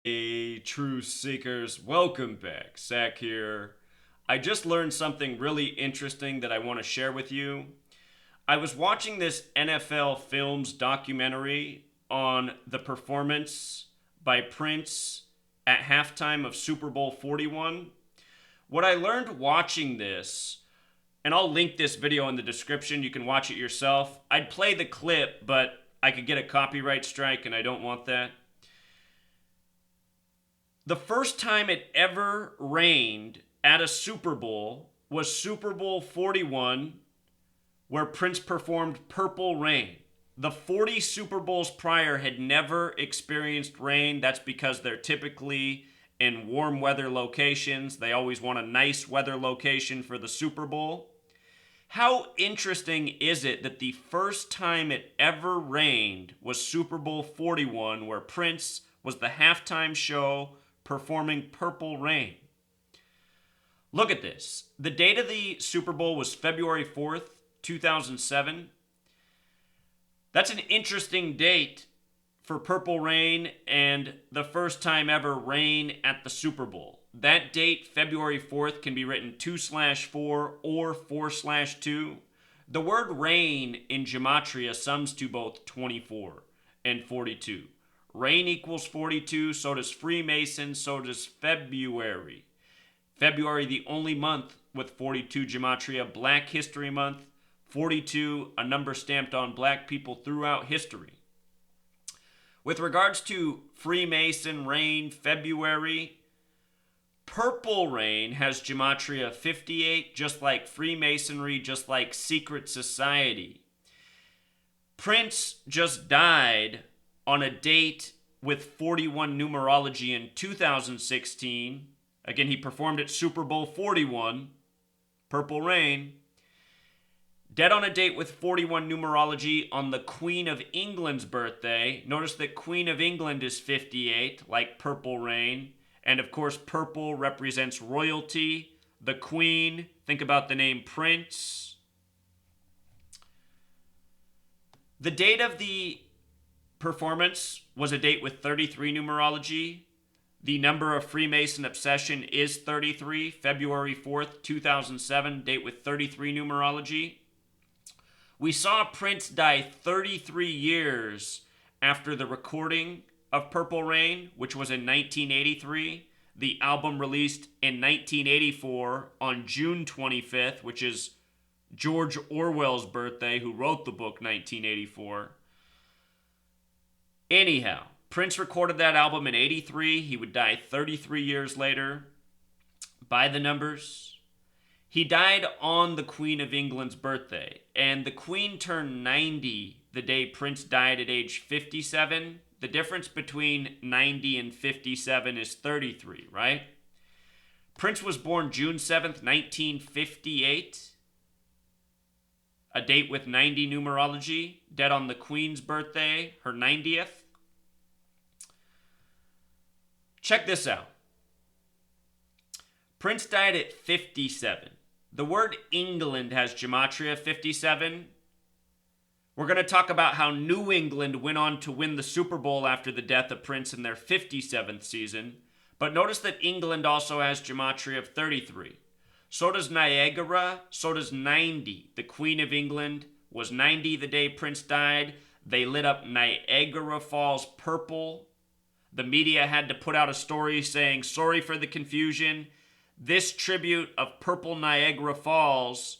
Hey, truth seekers, welcome back. Zach here. I just learned something really interesting that I want to share with you. I was watching this NFL Films documentary on the performance by Prince at halftime of Super Bowl 41. What I learned watching this, and I'll link this video in the description, you can watch it yourself. I'd play the clip, but I could get a copyright strike, and I don't want that. The first time it ever rained at a Super Bowl was Super Bowl 41, where Prince performed Purple Rain. The 40 Super Bowls prior had never experienced rain. That's because they're typically in warm weather locations. They always want a nice weather location for the Super Bowl. How interesting is it that the first time it ever rained was Super Bowl 41, where Prince was the halftime show performing Purple Rain? Look at this. The date of the Super Bowl was February 4th, 2007. That's an interesting date for Purple Rain and the first time ever rain at the Super Bowl. That date, February 4th, can be written 2/4 or 4/2. The word rain in gematria sums to both 24 and 42. Rain equals 42, so does Freemason, so does February. February, the only month with 42 gematria, Black History Month. 42, a number stamped on black people throughout history. With regards to Freemason, rain, February, Purple Rain has gematria 58, just like Freemasonry, just like secret society. Prince just died on a date with 41 numerology in 2016. Again, he performed at Super Bowl 41, Purple Rain. Dead on a date with 41 numerology on the Queen of England's birthday. Notice that Queen of England is 58, like Purple Rain. And of course, purple represents royalty. The Queen, think about the name Prince. The date of the performance was a date with 33 numerology. The number of Freemason obsession is 33, February 4th, 2007, date with 33 numerology. We saw Prince die 33 years after the recording of Purple Rain, which was in 1983. The album released in 1984 on June 25th, which is George Orwell's birthday, who wrote the book 1984. Anyhow, Prince recorded that album in 83. He would die 33 years later. By the numbers, he died on the Queen of England's birthday, and the Queen turned 90 the day Prince died at age 57. The difference between 90 and 57 is 33, right? Prince was born June 7th, 1958, a date with 90 numerology, dead on the Queen's birthday, her 90th. Check this out. Prince died at 57. The word England has gematria 57. We're going to talk about how New England went on to win the Super Bowl after the death of Prince in their 57th season. But notice that England also has gematria of 33. So does Niagara, so does 90. The Queen of England was 90 the day Prince died. They lit up Niagara Falls purple. The media had to put out a story saying, sorry for the confusion. This tribute of Purple Niagara Falls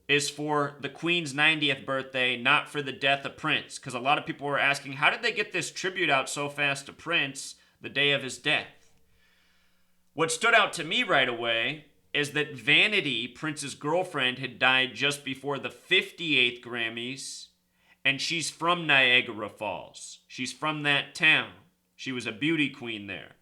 is for the Queen's 90th birthday, not for the death of Prince. Because a lot of people were asking, how did they get this tribute out so fast to Prince the day of his death? What stood out to me right away is that Vanity, Prince's girlfriend, had died just before the 58th Grammys, and she's from Niagara Falls. She's from that town. She was a beauty queen there.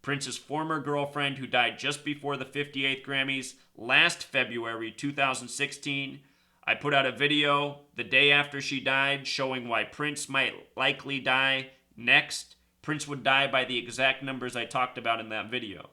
Prince's former girlfriend, who died just before the 58th Grammys last February 2016. I put out a video the day after she died showing why Prince might likely die next. Prince would die by the exact numbers I talked about in that video.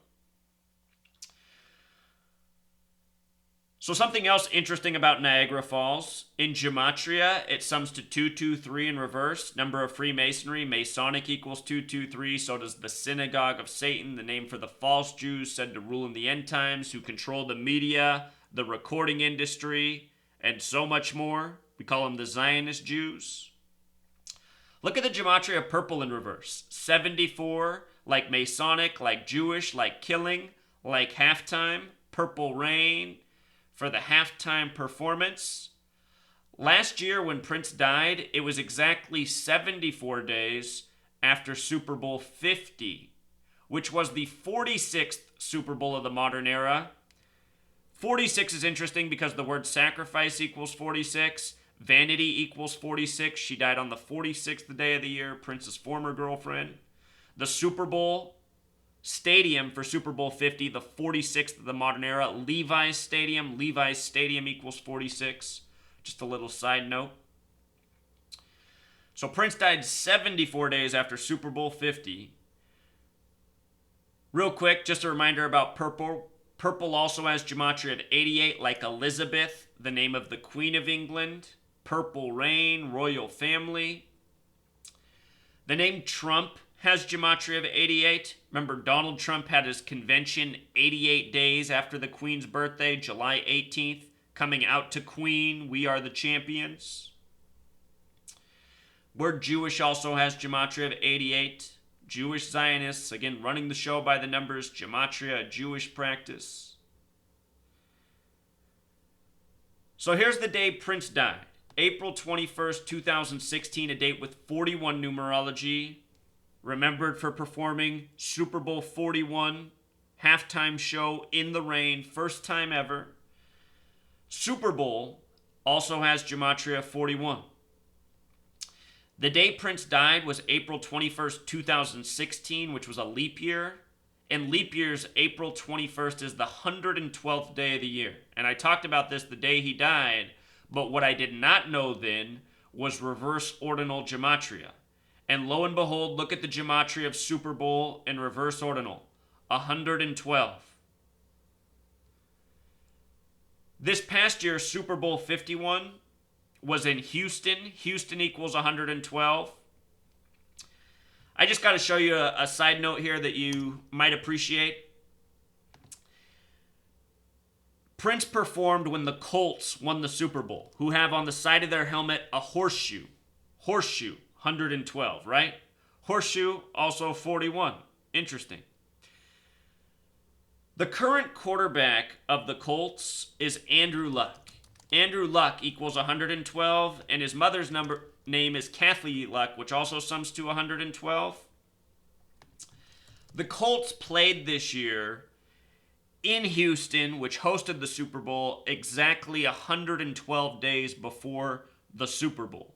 So something else interesting about Niagara Falls, in Gematria, it sums to 223 in reverse. Number of Freemasonry, Masonic equals 223. So does the Synagogue of Satan, the name for the false Jews said to rule in the end times, who control the media, the recording industry, and so much more. We call them the Zionist Jews. Look at the Gematria purple in reverse. 74, like Masonic, like Jewish, like killing, like halftime, purple rain, for the halftime performance. Last year when Prince died, it was exactly 74 days after Super Bowl 50, which was the 46th Super Bowl of the modern era. 46 is interesting because the word sacrifice equals 46. Vanity equals 46. She died on the 46th day of the year, Prince's former girlfriend. The Super Bowl stadium for Super Bowl 50, the 46th of the modern era. Levi's Stadium equals 46. Just a little side note. So Prince died 74 days after Super Bowl 50. Real quick, just a reminder about purple. Purple also has gematria of 88, like Elizabeth, the name of the Queen of England. Purple rain, royal family. The name Trump has gematria of 88. Remember, Donald Trump had his convention 88 days after the Queen's birthday, July 18th, coming out to Queen, we are the champions. Word Jewish also has gematria of 88. Jewish Zionists, again, running the show by the numbers, gematria, a Jewish practice. So here's the day Prince died. April 21st, 2016, a date with 41 numerology. Remembered for performing Super Bowl 41, halftime show in the rain, first time ever. Super Bowl also has gematria 41. The day Prince died was April 21st, 2016, which was a leap year. In leap years, April 21st is the 112th day of the year. And I talked about this the day he died, but what I did not know then was reverse ordinal gematria. And lo and behold, look at the gematria of Super Bowl in reverse ordinal, 112. This past year, Super Bowl 51 was in Houston. Houston equals 112. I just got to show you a side note here that you might appreciate. Prince performed when the Colts won the Super Bowl, who have on the side of their helmet a horseshoe. Horseshoe. 112, right? Horseshoe, also 41. Interesting. The current quarterback of the Colts is Andrew Luck. Andrew Luck equals 112, and his mother's name is Kathy Luck, which also sums to 112. The Colts played this year in Houston, which hosted the Super Bowl, exactly 112 days before the Super Bowl.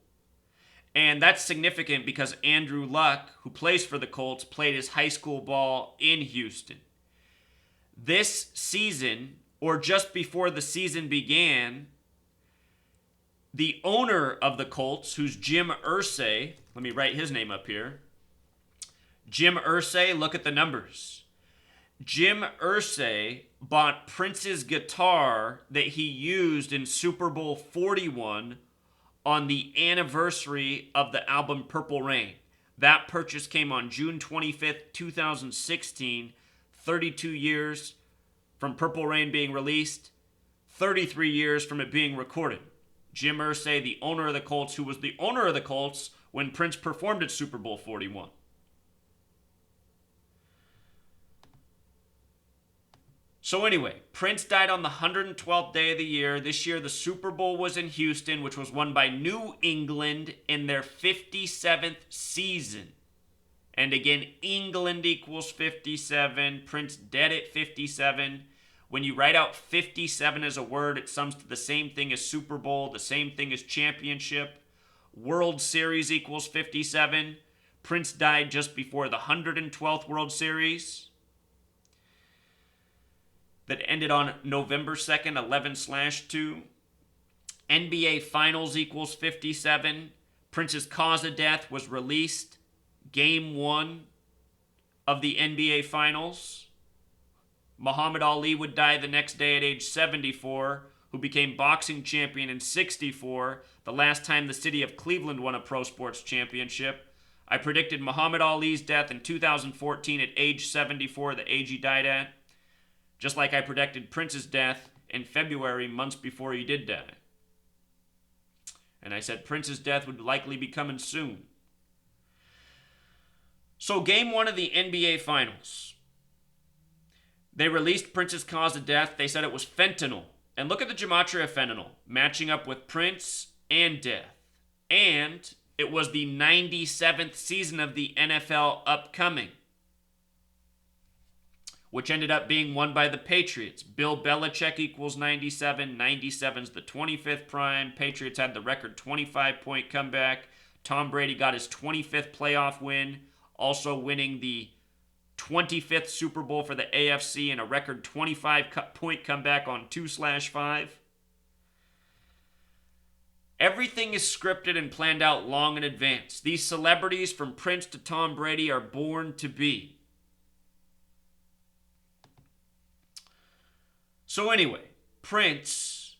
And that's significant because Andrew Luck, who plays for the Colts, played his high school ball in Houston. This season, or just before the season began, the owner of the Colts, who's Jim Irsay, let me write his name up here. Jim Irsay, look at the numbers. Jim Irsay bought Prince's guitar that he used in Super Bowl 41 on the anniversary of the album Purple Rain. That purchase came on June 25th, 2016, 32 years from Purple Rain being released, 33 years from it being recorded. Jim Irsay, the owner of the Colts, who was the owner of the Colts when Prince performed at Super Bowl 41. So anyway, Prince died on the 112th day of the year. This year, the Super Bowl was in Houston, which was won by New England in their 57th season. And again, England equals 57. Prince dead at 57. When you write out 57 as a word, it sums to the same thing as Super Bowl, the same thing as championship. World Series equals 57. Prince died just before the 112th World Series that ended on November 2nd, 11/2. NBA Finals equals 57. Prince's cause of death was released Game 1 of the NBA Finals. Muhammad Ali would die the next day at age 74. who became boxing champion in '64, the last time the city of Cleveland won a pro sports championship. I predicted Muhammad Ali's death in 2014 at age 74, the age he died at, just like I predicted Prince's death in February, months before he did die. And I said Prince's death would likely be coming soon. So game 1 of the NBA Finals. They released Prince's cause of death. They said it was fentanyl. And look at the gematria of fentanyl, matching up with Prince and death. And it was the 97th season of the NFL upcoming, which ended up being won by the Patriots. Bill Belichick equals 97. 97's the 25th prime. Patriots had the record 25-point comeback. Tom Brady got his 25th playoff win, also winning the 25th Super Bowl for the AFC and a record 25-point comeback on 2/5. Everything is scripted and planned out long in advance. These celebrities, from Prince to Tom Brady, are born to be. So anyway, Prince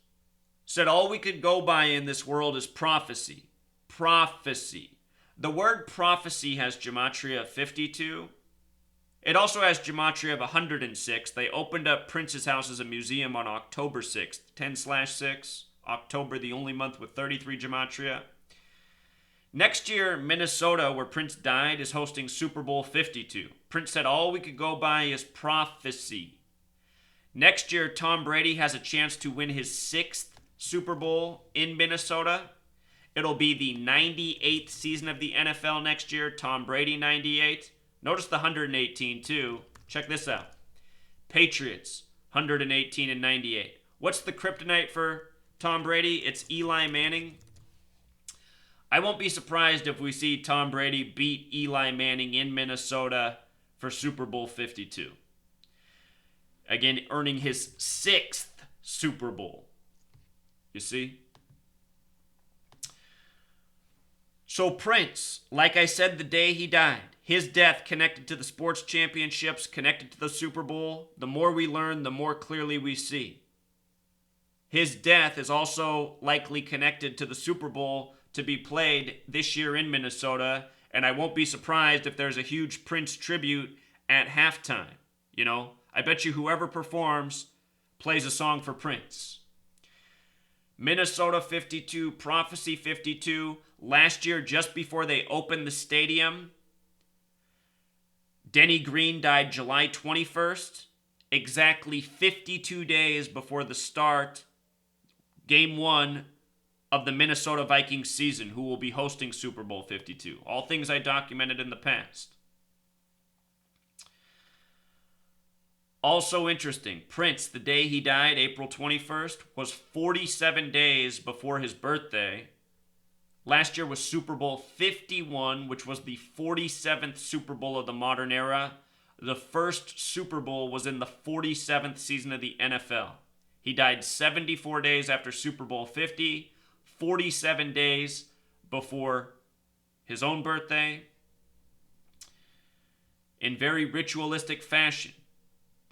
said all we could go by in this world is prophecy. Prophecy. The word prophecy has gematria of 52. It also has gematria of 106. They opened up Prince's house as a museum on October 6th, 10/6. October, the only month with 33 gematria. Next year, Minnesota, where Prince died, is hosting Super Bowl 52. Prince said all we could go by is prophecy. Next year, Tom Brady has a chance to win his 6th Super Bowl in Minnesota. It'll be the 98th season of the NFL next year. Tom Brady, 98. Notice the 118 too. Check this out. Patriots, 118 and 98. What's the kryptonite for Tom Brady? It's Eli Manning. I won't be surprised if we see Tom Brady beat Eli Manning in Minnesota for Super Bowl 52. Again, earning his 6th Super Bowl. You see? So Prince, like I said the day he died, his death connected to the sports championships, connected to the Super Bowl. The more we learn, the more clearly we see. His death is also likely connected to the Super Bowl to be played this year in Minnesota, and I won't be surprised if there's a huge Prince tribute at halftime. You know, I bet you whoever performs plays a song for Prince. Minnesota 52, Prophecy 52. Last year, just before they opened the stadium, Denny Green died July 21st, exactly 52 days before the start, Game 1 of the Minnesota Vikings season, who will be hosting Super Bowl 52. All things I documented in the past. Also interesting, Prince, the day he died, April 21st, was 47 days before his birthday. Last year was Super Bowl 51, which was the 47th Super Bowl of the modern era. The first Super Bowl was in the 47th season of the NFL. He died 74 days after Super Bowl 50, 47 days before his own birthday. In very ritualistic fashion,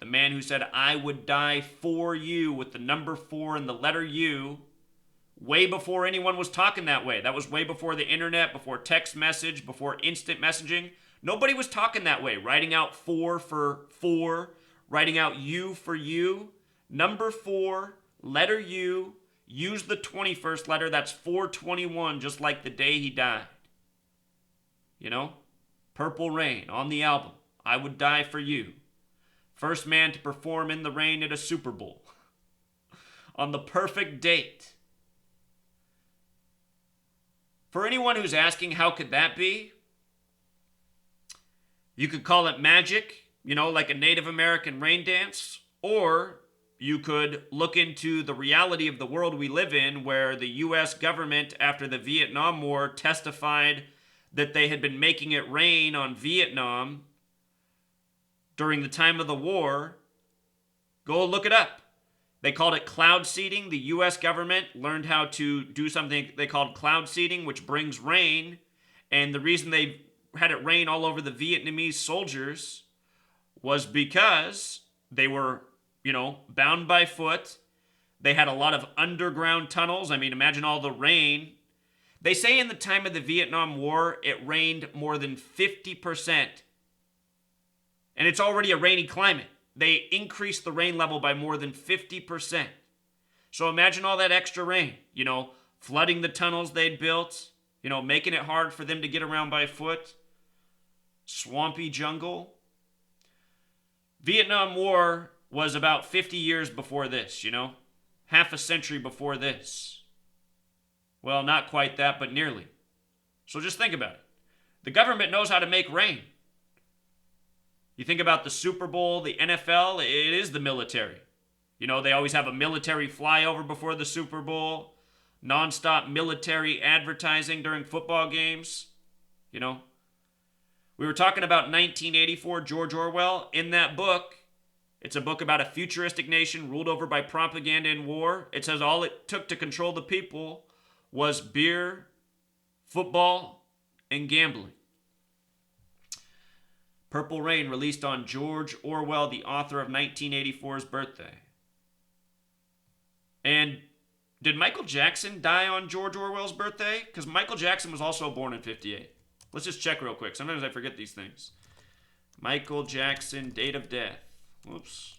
the man who said, "I would die for you," with the number 4 and the letter U, way before anyone was talking that way. That was way before the internet, before text message, before instant messaging. Nobody was talking that way, writing out 4 for 4, writing out U for you. Number 4, letter U, use the 21st letter, that's 421, just like the day he died. You know? Purple Rain on the album, I Would Die for You. First man to perform in the rain at a Super Bowl. On the perfect date. For anyone who's asking how could that be, you could call it magic, you know, like a Native American rain dance, or you could look into the reality of the world we live in, where the U.S. government, after the Vietnam War, testified that they had been making it rain on Vietnam during the time of the war. Go look it up. They called it cloud seeding. The U.S. government learned how to do something they called cloud seeding, which brings rain. And the reason they had it rain all over the Vietnamese soldiers was because they were, you know, bound by foot. They had a lot of underground tunnels. I mean, imagine all the rain. They say in the time of the Vietnam War, it rained more than 50%. And it's already a rainy climate. They increased the rain level by more than 50%. So imagine all that extra rain, flooding the tunnels they'd built, making it hard for them to get around by foot. Swampy jungle. Vietnam War was about 50 years before this, half a century before this. Well, not quite that, but nearly. So just think about it. The government knows how to make rain. You think about the Super Bowl, the NFL, it is the military. They always have a military flyover before the Super Bowl, nonstop military advertising during football games. We were talking about 1984, George Orwell. In that book, it's a book about a futuristic nation ruled over by propaganda and war. It says all it took to control the people was beer, football, and gambling. Purple Rain, released on George Orwell, the author of 1984's birthday. And did Michael Jackson die on George Orwell's birthday? Because Michael Jackson was also born in 58. Let's just check real quick. Sometimes I forget these things. Michael Jackson, date of death. Whoops.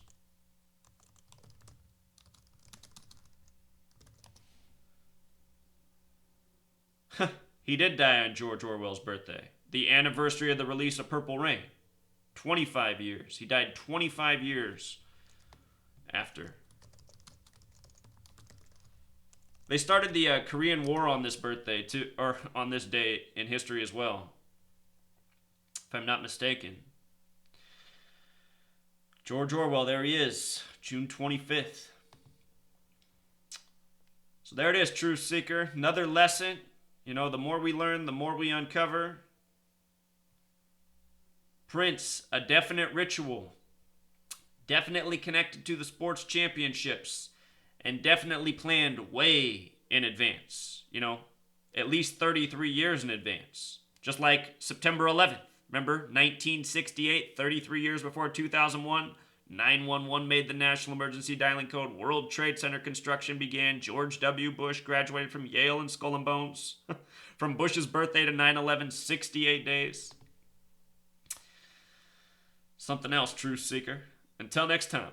He did die on George Orwell's birthday. The anniversary of the release of Purple Rain. 25 years. He died 25 years after. They started the Korean War on this birthday, too, or on this day in history as well, if I'm not mistaken. George Orwell, there he is, June 25th. So there it is, Truth Seeker. Another lesson. The more we learn, the more we uncover. Prince, a definite ritual. Definitely connected to the sports championships. And definitely planned way in advance. At least 33 years in advance. Just like September 11th. Remember, 1968, 33 years before 2001, 911 made the national emergency dialing code. World Trade Center construction began. George W. Bush graduated from Yale and Skull and Bones. From Bush's birthday to 9/11, 68 days. Something else, Truth Seeker. Until next time.